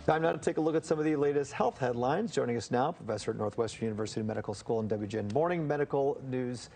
Time now to take a look at some of the latest health headlines. Joining us now, professor at Northwestern University Medical School and WGN Morning Medical News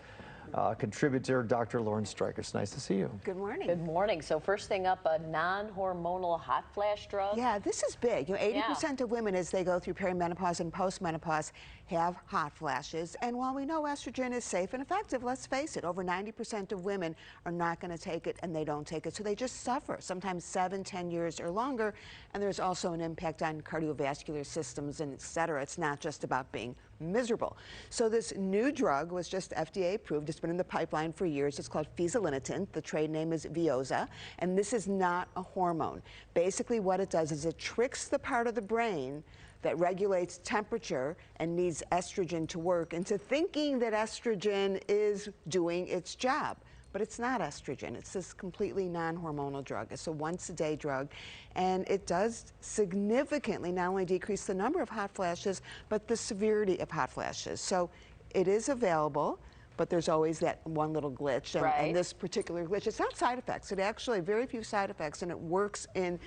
contributor, Dr. Lauren Streicher. It's nice to see you. Good morning. Good morning. So first thing up, a non-hormonal hot flash drug. Yeah, this is big. 80% of women as they go through perimenopause and postmenopause have hot flashes. And while we know estrogen is safe and effective, let's face it, over 90% of women are not going to take it and they don't take it. So they just suffer, sometimes 7, 10 years or longer. And there's also an impact on cardiovascular systems and et cetera. It's not just about being miserable. So this new drug was just FDA approved. It's been in the pipeline for years. It's called fezolinetant. The trade name is Veozah, and this is not a hormone. Basically what it does is it tricks the part of the brain that regulates temperature and needs estrogen to work into thinking that estrogen is doing its job. But it's not estrogen. It's this completely non-hormonal drug. It's a once-a-day drug, and it does significantly not only decrease the number of hot flashes, but the severity of hot flashes. So it is available, but there's always that one little glitch, and this particular glitch, it's not side effects. It actually, very few side effects, and it works in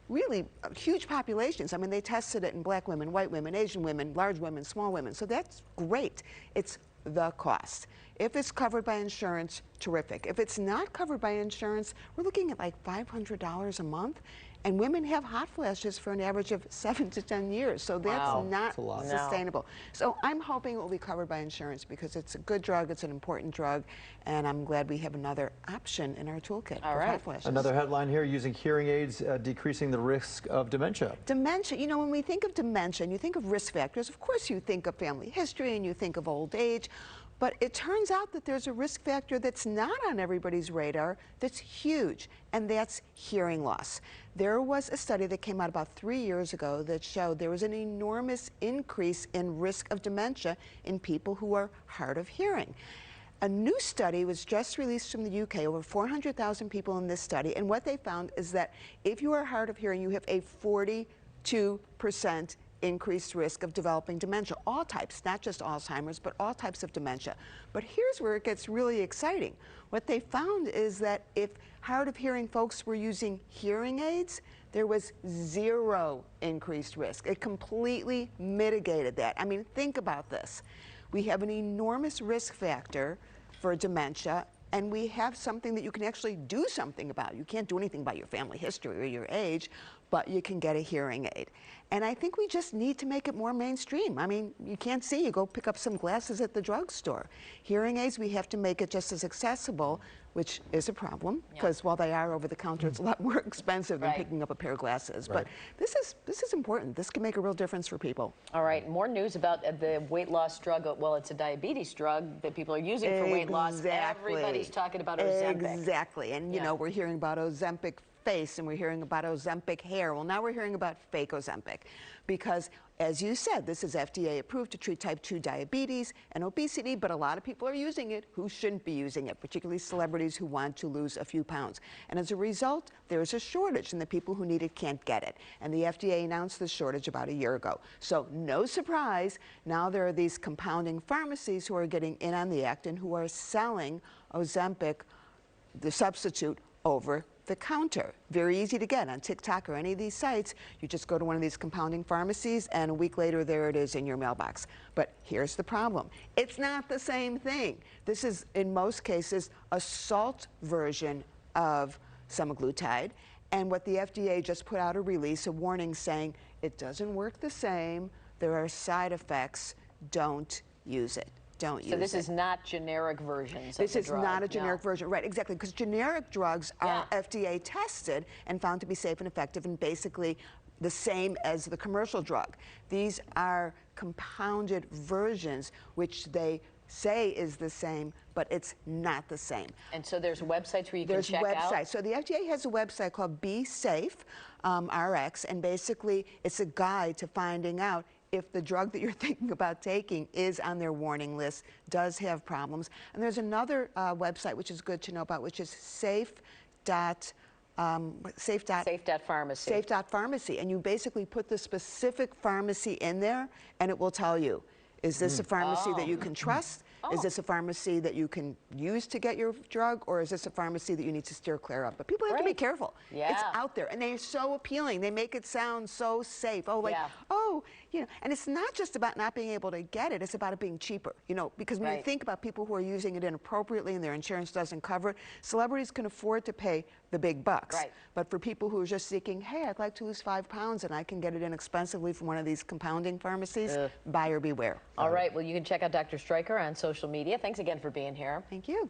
really huge populations. I mean, they tested it in black women, white women, Asian women, large women, small women, so that's great. It's the cost. If it's covered by insurance, terrific. If it's not covered by insurance, we're looking at like $500 a month. And women have hot flashes for an average of 7 to 10 years. So that's not sustainable. So I'm hoping it will be covered by insurance because it's a good drug, it's an important drug, and I'm glad we have another option in our toolkit for hot flashes. Another headline here, using hearing aids decreasing the risk of dementia. Dementia, you know, when we think of dementia and you think of risk factors, of course you think of family history and you think of old age. But it turns out that there's a risk factor that's not on everybody's radar that's huge, and that's hearing loss. There was a study that came out about 3 years ago that showed there was an enormous increase in risk of dementia in people who are hard of hearing. A new study was just released from the UK, over 400,000 people in this study, and what they found is that if you are hard of hearing, you have a 42% increased risk of developing dementia, all types, not just Alzheimer's, but all types of dementia. But here's where it gets really exciting. What they found is that if hard of hearing folks were using hearing aids, there was 0 increased risk. It completely mitigated that. I mean, think about this. We have an enormous risk factor for dementia, and we have something that you can actually do something about. You can't do anything about your family history or your age, but you can get a hearing aid. And I think we just need to make it more mainstream. I mean, you can't see, you go pick up some glasses at the drugstore. Hearing aids, we have to make it just as accessible, which is a problem, because while they are over the counter, it's a lot more expensive than picking up a pair of glasses. But this is important. This can make a real difference for people. All right, more news about the weight loss drug. Well, it's a diabetes drug that people are using for weight loss. Everybody's talking about Ozempic. Exactly, and you know, we're hearing about Ozempic face and we're hearing about Ozempic hair. Well, now we're hearing about fake Ozempic because, as you said, this is FDA approved to treat type 2 diabetes and obesity, but a lot of people are using it who shouldn't be using it, particularly celebrities who want to lose a few pounds. And as a result, there's a shortage and the people who need it can't get it. And the FDA announced this shortage about a year ago. So no surprise, now there are these compounding pharmacies who are getting in on the act and who are selling Ozempic, the substitute, over the counter. Very easy to get on TikTok or any of these sites. You just go to one of these compounding pharmacies and a week later there it is in your mailbox. But here's the problem. It's not the same thing. This is, in most cases, a salt version of semaglutide. And what the FDA just put out a release, a warning saying it doesn't work the same. There are side effects. Don't use it. Don't use it. So this is not generic versions of the drug? This is not a generic version, right, exactly, because generic drugs are FDA tested and found to be safe and effective and basically the same as the commercial drug. These are compounded versions which they say is the same, but it's not the same. And so there's websites where you can check out? There's websites. So the FDA has a website called Be Safe RX, and basically it's a guide to finding out if the drug that you're thinking about taking is on their warning list, does have problems. And there's another website which is good to know about, which is safe.pharmacy. And you basically put the specific pharmacy in there, and it will tell you, is this a pharmacy that you can trust? Is this a pharmacy that you can use to get your drug, or is this a pharmacy that you need to steer clear of? But people have to be careful. It's out there, and they're so appealing. They make it sound so safe. Oh, like, oh, you know, and it's not just about not being able to get it. It's about it being cheaper, you know, because when you think about people who are using it inappropriately and their insurance doesn't cover it, celebrities can afford to pay the big bucks. But for people who are just seeking, hey, I'd like to lose 5 pounds and I can get it inexpensively from one of these compounding pharmacies, buyer beware. All right, well, you can check out Dr. Stryker on social media. Thanks again for being here. Thank you.